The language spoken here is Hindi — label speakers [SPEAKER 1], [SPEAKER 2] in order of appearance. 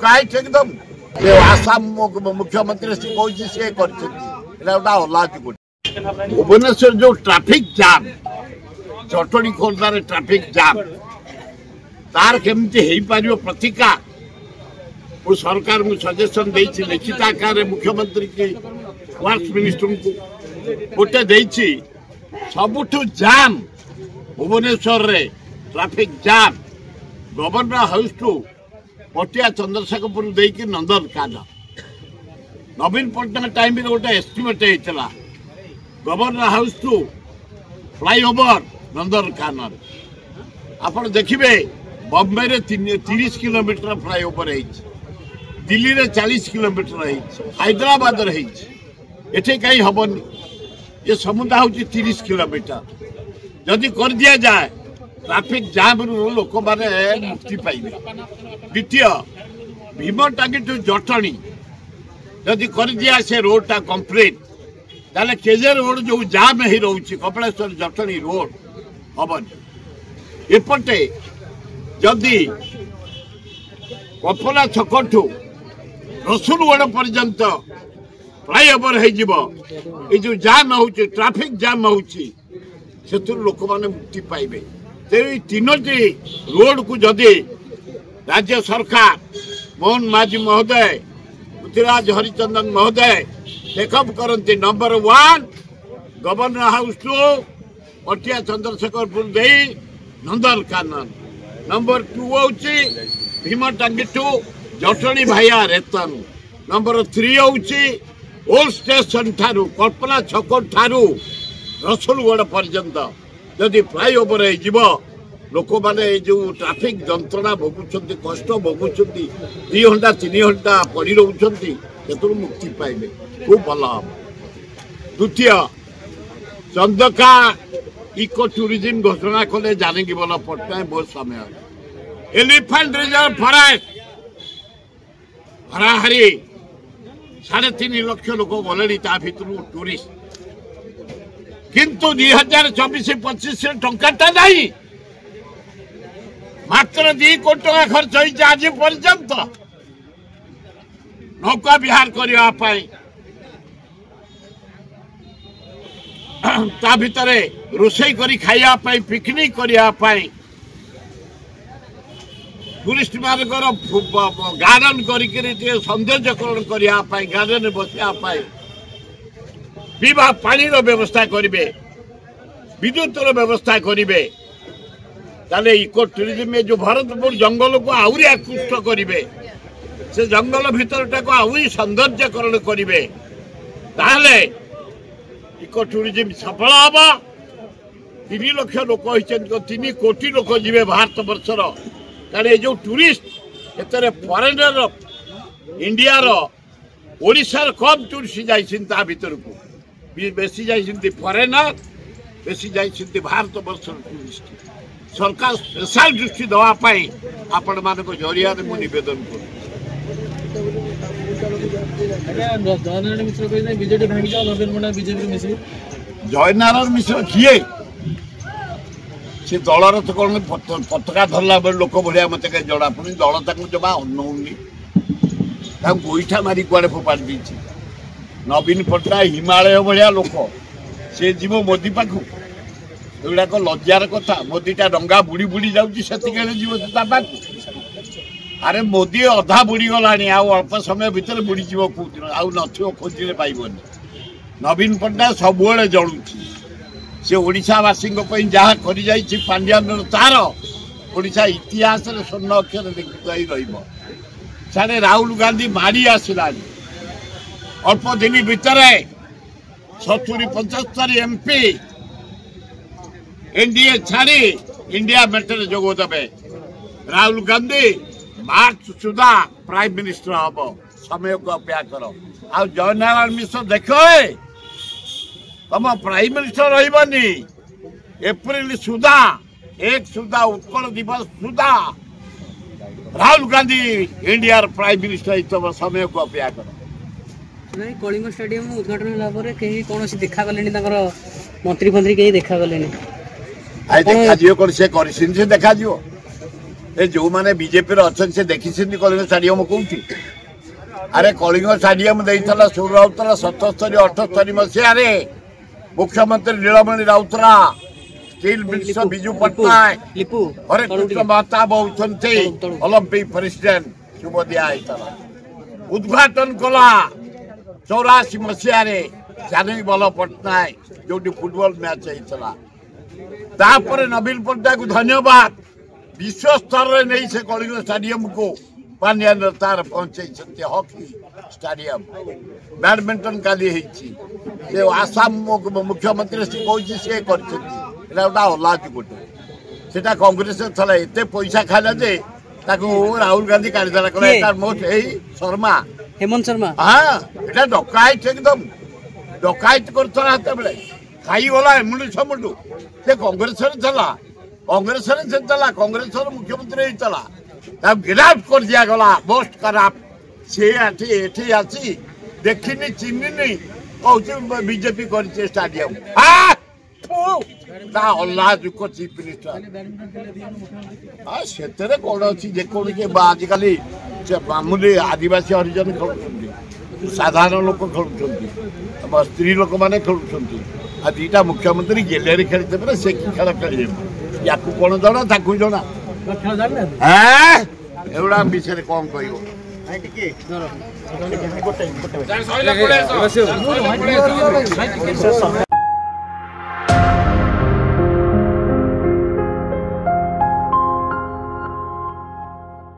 [SPEAKER 1] काहे ठेक दम आसाम मुख्यमंत्री से कहछि से करछथि एटा अलाज गोटे भुवनेश्वर जो ट्रैफिक जाम जटणी खोर्धार ट्रैफिक जाम तार केमती हेई पारियो प्रतिका वो सरकार को सजेशन देछि लिखित आकार मुख्यमंत्री की वर्क्स मिनिस्टर को गोटे देछि सबुठु जाम भुवनेश्वर रे traffic jam governor house to Patia Chandrasekharpur देकी नंदनकानन नवीन पट्टनायक टाइम गोटे एस्टिमेट होता governor house to flyover Nandankanan आप देखिए बॉम्बे रे 30 किलोमीटर फ्लाईओवर है दिल्ली रे 40 किलोमीटर है हैदराबाद रे एठे कहीं हबनी ये समुदाय हूँ 30 किलोमीटर जदि कर दिया जाए ट्रैफिक जाम रु लोक माने मुक्ति पाइबे। द्वितीय भीम टांगी टू जटणी जदि कर दिया से रोड टा कंप्लीट ताले केजे रोड जो जाम ही रोची कपिलेश्वर जटणी रोड हबनी एपटे जदि कपला छकठू रसुलगढ़ पर्यंत फ्लाईओवर हो जो जाम हो ट्रैफिक जाम हो लोक मैंने मुक्ति पाइबे। तीनोटी रोड को जदि राज्य सरकार मोहन माझी महोदय पृथ्वीराज हरिचंदन महोदय टेकअप करते number 1 governor house to Patia Chandrashekharpur they Nandankanan number 2 हूँ भीम टांगी टू जटणी भाइया रेतन नंबर 3 हूँ ओल्ड स्टेशन ठारू कल्पना छक ठारू रसुलगढ़ पर्यंत जदि फ्लाईओवर लोक मैंने जो ट्रैफिक जंत्रणा भोगुंट कष्ट भोगुंट 2 घंटा 3 घंटा पड़ी रोच मुक्ति पाइबे खूब भल हम। द्वितीय चंदका इको टूरिज्म घोषणा कले जानकी बल पट्टनायक बहुत समय एलिफेंट रिजर्व फॉरेस्ट हराहारी 3.5 लाख लोक गले भर टूरिस्ट किंतु 2024-25 टंकाटा नहीं मात्र 2 कोटी टका खर्च होइछ आज पर्यंत नौका विहार करने ता भितरे रोषे करी खाइया पिकनिक करने टूरिस्ट मानकर गार्डन कर सौंदर्यकरण करने गार्डन बसापी पीवा पानी व्यवस्था करेंगे विद्युत व्यवस्था करेंगे ताले इको टूरिज्म में जो भरतपुर जंगल को आहरी आकृष्ट करेंगे से जंगल भितरटा को आहरी सौंदर्यकरण करेंगे ताले इको टूरिज्म सफल हम 3 लाख लोक 3 कोटी लोक जीवे भारत वर्षर कारण ये जो टूरिस्ट एतरे फॉरेनर इंडिया ओडिशा कम टूरिस्ट जाता भर को बेसी जाइछन्ति फॉरेनर बेसी जाइछन्ति भारत वर्ष टूरिस्ट सरकार स्पेशल दृष्टि देवाई आपण मान जरिया मु निवेदन कर जयनारायण मिश्र किए से दलर तो कौन पताका धरला बेल लोक भाया मत जड़ा पुणी दल तक जमा अनौनी गोईठा मारी कुआड़े फोपाड़ दी नवीन पट्टनायक हिमालय भाया लोक से जीव मोदी पाखु एगुड़ाक लज्जार कथा मोदीटा डंगा बुड़ी बुड़ी जाती जीव अरे मोदी अधा बुड़ी गला अल्प समय भितर बुड़ी जीव आउ खोजिले पाइबनी नवीन पट्टनायक सब जलुची से ओडिशावासी जहाँ कर पांड्यान तार ओडिशा इतिहास स्वर्ण अक्षर लिखित साढ़े राहुल गांधी माड़ी आसला अल्प दिन भितर 70-75 MP एनडीए छाड़ी इंडिया मेटर जोग देवे राहुल गांधी मार्च सुधा प्राइम मिनिस्टर हम समय को अपेक्षा कर आ जयनारायण मिश्र देख तुम प्राइम मिनिस्टर रही एप्रिल सुधा 1 सुधा उत्कल दिवस सुधा Rahul Gandhi India prime minister तुम समय को अपेक्षा कर
[SPEAKER 2] नहीं कलिंग स्टेडियम उद्घाटन होला परे कहीं कौन देखा गले मंत्री मंत्री कहीं देखा गले
[SPEAKER 1] देखा कौन से देखा ए जो मैंने बीजेपी अच्छा से देखी कलिंग स्टाडियम कौटी अरे कलिंग स्टाडियम देता सुर राउतरा 77-78 मसीह मुख्यमंत्री नीलमणि राउतरा स्टील मिनिस्टर बिजू पट्टनायक हरे कृष्ण महताब होती ओलंपिक प्रेसिडेंट शुभ दिया उद्घाटन कला 84 मसीह जानवी बल्लभ पट्टनायक जो फुटबॉल मैच होता नवीन पट्टनायक को धन्यवाद विश्व स्तर में नहीं से कलिंग स्टाडियम को पांड्यान तार पहुंचाई हॉकी स्टाडियम बैडमिंटन काली आसाम मुख्यमंत्री सी कही सी गोटे गोटे से कांग्रेस थला एत पैसा खाला जे राहुल गांधी काढ़ीदेला मोट शर्मा
[SPEAKER 2] हेमंत शर्मा
[SPEAKER 1] हाँ ये डकायत एकदम डकायत करते खाईगला एमुंडू छमुंडू से कांग्रेस कांग्रेस मुख्यमंत्री होता गिराफ कर दिगला मोस्ट खराब सी एठी आसी देखनी चिन्हनी कह बीजेपी कर स्टाडियम चीफ मिनिस्टर से कौन अच्छी जेकोसी आजिकल मामूली आदिवासी हरिजन खेलुं साधारण लोक खेलुं स्त्री लोक मैंने खेलुं आ दीटा मुख्यमंत्री गेलेरी खेलते से खेल खेल या कौन जना ताकू जना एवढा विषय कौन कह